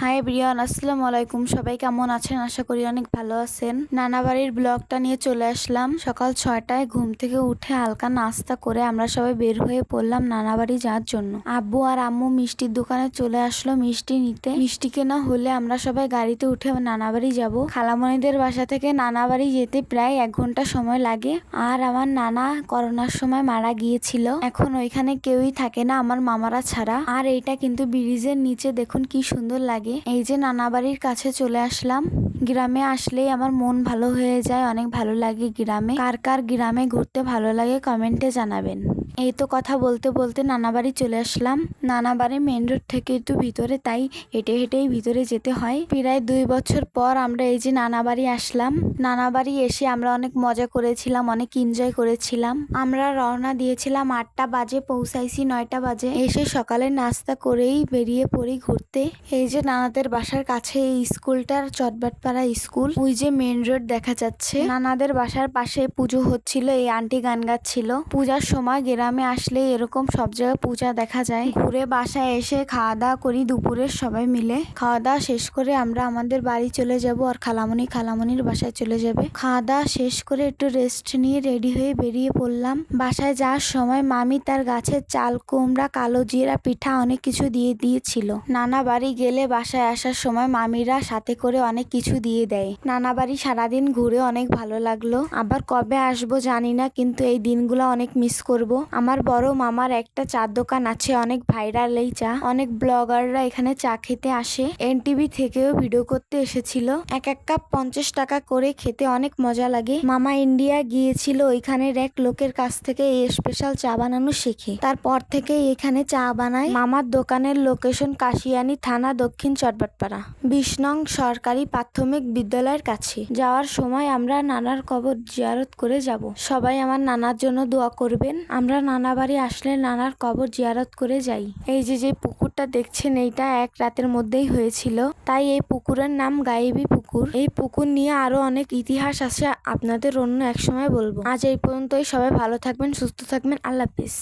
Hi everyone, আসসালামু আলাইকুম। সবাই কেমন আছেন? আশা করি অনেক ভালো আছেন। নানা বাড়ির ব্লগটা নিয়ে চলে আসলাম। সকাল 6টায় ঘুম থেকে উঠে হালকা নাস্তা করে আমরা সবাই বের হয়ে পড়লাম নানা বাড়ি যাওয়ার জন্য। আব্বু আর আম্মু মিষ্টির দোকানে চলে আসলো মিষ্টি নিতে। মিষ্টি কেনা হলে আমরা সবাই গাড়িতে উঠে নানা বাড়ি যাবো। খালামণিদের বাসা থেকে নানা বাড়ি যেতে প্রায় 1 ঘন্টা সময় লাগে। আর আমার নানা করোনার সময় মারা গিয়েছিল। এখন ওইখানে কেউই থাকে না আমার মামারা ছাড়া। আর এইটা কিন্তু ব্রিজের নিচে, দেখুন কি সুন্দর লাগে। এই যে নানা বাড়ির কাছে চলে আসলাম। গ্রামে আসলেই আমার মন ভালো হয়ে যায়, অনেক ভালো লাগে গ্রামে। কার কার গ্রামে ঘুরতে ভালো লাগে কমেন্টে জানাবেন। এই তো কথা বলতে বলতে নানা বাড়ি চলে আসলাম। নানা বাড়ি মেন রোড থেকে একটু ভিতরে, তাই হেঁটে হেঁটেই ভিতরে যেতে হয়। প্রায় 2 বছর পর আমরা এই যে নানা বাড়ি আসলাম। নানা বাড়ি এসে আমরা অনেক মজা করেছিলাম, অনেক এনজয় করেছিলাম। আমরা রওনা দিয়েছিলাম 8টা বাজে, পৌঁছাইছি 9টা বাজে। এসে সকালে নাস্তা করেই বেরিয়ে পড়ি ঘুরতে। এই যে নানাদের বাসার কাছে এই স্কুলটার চটবাটপাড়া স্কুল। ওই যে মেন রোড দেখা যাচ্ছে। নানাদের বাসার পাশে পুজো হচ্ছিল, এই আন্টি গান গাচ্ছিল। পূজার সময় গ্রামে আসলে এরকম সব জায়গায় পূজা দেখা যায়। ঘুরে বাসায় এসে খাওয়া দাওয়া করি দুপুরের সবাই মিলে। খাওয়া দাওয়া শেষ করে আমরা আমাদের বাড়ি চলে যাব, আর খালামণির বাসায় চলে যাবে। খাওয়া দাওয়া শেষ করে একটু রেস্ট নিয়ে রেডি হয়ে বেরিয়ে পড়লাম। বাসায় যাওয়ার সময় মামি তার গাছের চাল কুমড়া, কালো জিরা, পিঠা অনেক কিছু দিয়ে দিয়েছিল। নানা বাড়ি গেলে বাসায় আসার সময় মামিরা সাথে করে অনেক কিছু দিয়ে দেয়। নানা বাড়ি সারাদিন ঘুরে অনেক ভালো লাগলো। আবার কবে আসবো জানি না, কিন্তু এই দিনগুলো অনেক মিস করব। আমার বড় মামার একটা চার দোকান আছে, অনেক ভাইরাল এই চা। অনেক ব্লগাররা এখানে চা খেতে আসে। এনটিভি থেকেও ভিডিও করতে এসেছিল। এক কাপ 50 টাকা করে, খেতে অনেক মজা লাগে। মামা ইন্ডিয়া গিয়েছিল, ওইখানের এক লোকের কাছ থেকে এই স্পেশাল চা বানানো শেখে। তারপর থেকে এখানে চা বানায়। মামার দোকানের লোকেশন কাশিয়ানী থানা, দক্ষিণ চটবাটপাড়া, 20 নং সরকারি প্রাথমিক বিদ্যালয়ের কাছে। যাওয়ার সময় আমরা নানার কবর জিয়ারত করে যাব। সবাই আমার নানার জন্য দোয়া করবেন। আমরা নানা বাড়ি আসলে নানার কবর জিয়ারত করে যাই। এই যে পুকুরটা দেখছেন, এইটা এক রাতের মধ্যেই হয়েছিল, তাই এই পুকুরের নাম গায়েবী পুকুর। এই পুকুর নিয়ে আরো অনেক ইতিহাস আছে, আপনাদের অন্য এক সময় বলবো। আজ এই পর্যন্তই। সবাই ভালো থাকবেন, সুস্থ থাকবেন। আল্লাহ হাফেজ।